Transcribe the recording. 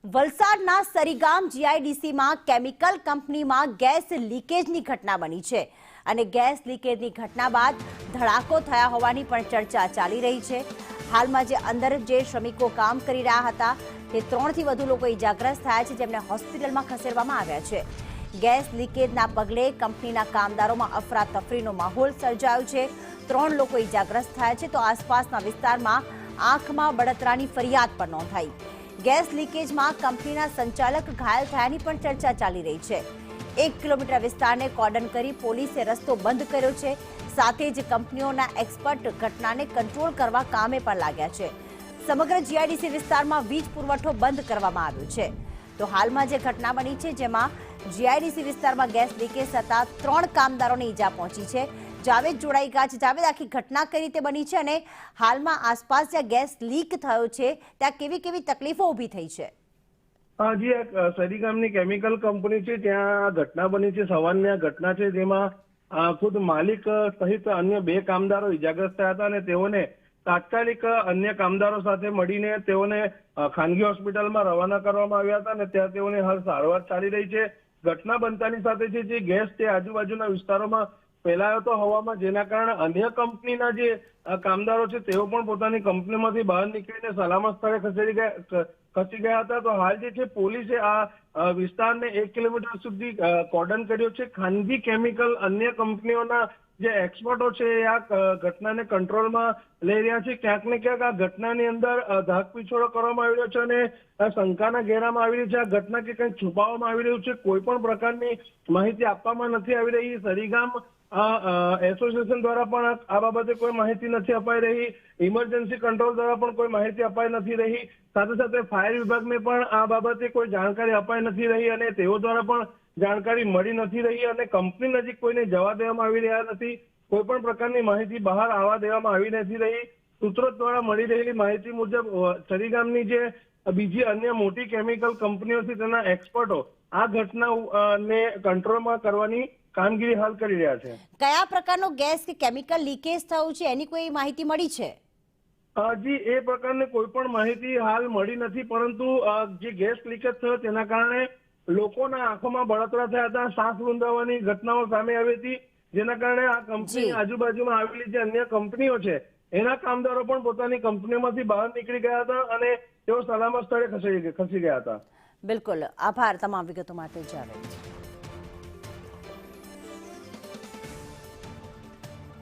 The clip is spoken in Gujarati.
વલસાડના સરીગામ જીઆઈડીસીમાં કેમિકલ કંપનીમાં ગેસ લીકેજની ઘટના બની છે અને ગેસ લીકેજની ઘટના બાદ ધડાકો થયા હોવાની પણ ચર્ચા ચાલી રહી છે। હાલમાં જે અંદર જે શ્રમિકો કામ કરી રહ્યા હતા તે 3 થી વધુ લોકો ઇજાગ્રસ્ત થયા છે, જેમને હોસ્પિટલમાં ખસેડવામાં આવ્યા છે। ગેસ લીકેજના પગલે કંપનીના કામદારોમાં અફરાતફરીનો માહોલ સર્જાયો છે। 3 લોકો ઇજાગ્રસ્ત થયા છે તો આસપાસના વિસ્તારમાં આંખમાં બળતરાની ફરિયાદ પણ નોંધાઈ। ગેસ લીકેજમાં કંપનીના સંચાલક ઘાયલ થયાની પણ ચર્ચા ચાલી રહી છે। 1 કિલોમીટર વિસ્તારને કોર્ડન કરી પોલીસે રસ્તો બંધ કર્યો છે। સાથે જ કંપનીઓના એક્સપર્ટ ઘટનાને કંટ્રોલ કરવા કામે પણ લાગ્યા છે। સમગ્ર જીઆઈડીસી વિસ્તારમાં વીજ પુરવઠો બંધ કરવામાં આવ્યો છે। તો હાલમાં જે ઘટના બની છે જેમાં જીઆઈડીસી વિસ્તારમાં ગેસ લીકેજ થતા 3 કામદારોને ઈજા પહોંચી છે। જાવેદ જોડાઈ ગયા છે। જાવેદ, આખી ઘટના કઈ રીતે બની છે અને હાલમાં આસપાસ જ્યાં ગેસ લીક થયો છે ત્યાં કેવી કેવી તકલીફો ઊભી થઈ છે? જી, સરીગામની કેમિકલ કંપની છે ત્યાં ઘટના બની છે। સવારની આ ઘટના છે જેમાં ખુદ માલિક સહિત અન્ય 2 કામદારો ઇજાગ્રસ્ત થયા હતા અને તેઓને તાત્કાલિક અન્ય કામદારો સાથે મળીને તેઓને ખાનગી હોસ્પિટલમાં રવાના કરવામાં આવ્યા હતા અને ત્યાં તેઓને હાલ સારવાર ચાલી રહી છે। ઘટના બનતાની સાથે જે ગેસ તે આજુબાજુના વિસ્તારોમાં ફેલાયો હતો હવામાં, જેના કારણે અન્ય કંપનીના જે કામદારો છે તેઓ પણ પોતાની કંપનીમાંથી બહાર નીકળીને સલામત સ્થળે ખસી ગયા હતા। તો હાલ જે છે પોલીસે આ વિસ્તારને 1 કિલોમીટર સુધી કોર્ડન કર્યો છે। ખાનગી કેમિકલ અન્ય કંપનીઓના જે એક્સપર્ટો છે એ આ ઘટનાને કંટ્રોલમાં લઈ રહ્યા છે। ક્યાંક ને ક્યાંક આ ઘટનાની અંદર ધાક પીછોડો કરવામાં આવી રહ્યો છે અને શંકાના ઘેરામાં આવી રહી છે આ ઘટના કે કંઈક છુપાવવામાં આવી રહ્યું છે। કોઈ પણ પ્રકારની માહિતી આપવામાં નથી આવી રહી। સરીગામ એસોસિએશન દ્વારા પણ આ બાબતે કોઈ માહિતી નથી અપાઈ રહી। ઇમરજન્સી કંટ્રોલ દ્વારા પણ કોઈ માહિતી અપાઈ નથી રહી। સાથે સાથે ફાયર વિભાગને પણ આ બાબતે કોઈ જાણકારી અપાઈ નથી રહી અને તેઓ દ્વારા પણ જાણકારી મળી નથી રહી અને કંપની નજીક કોઈને જવા દેવામાં આવી રહ્યા નથી। કોઈ પણ પ્રકારની માહિતી બહાર આવવા દેવામાં આવી નથી રહી। સૂત્રો દ્વારા મળી રહેલી માહિતી મુજબ સરીગામની જે બીજી અન્ય મોટી કેમિકલ કંપનીઓ છે તેના એક્સપર્ટો આ ઘટનાને કંટ્રોલમાં કરવાની કામગીરી હાલ કરી રહ્યા છે। કયા પ્રકારનો ગેસ કે કેમિકલ લીકેજ થયું છે એની કોઈ માહિતી મળી છે? જી, એ પ્રકારની કોઈ પણ માહિતી હાલ મળી નથી, પરંતુ જે ગેસ લીકેજ થયો તેના કારણે લોકોના આંખોમાં બળતરા થયા હતા, શ્વાસ રૂંધાવાની ઘટનાઓ સામે આવી હતી, જેના કારણે આ કંપની આજુબાજુમાં આવેલી જે અન્ય કંપનીઓ છે એના કામદારો પણ પોતાની કંપનીઓમાંથી બહાર નીકળી ગયા હતા અને તેઓ સલામત સ્થળે ખસી ગયા હતા। બિલકુલ, આભાર તમામ વિગતો માટે જાવેદ।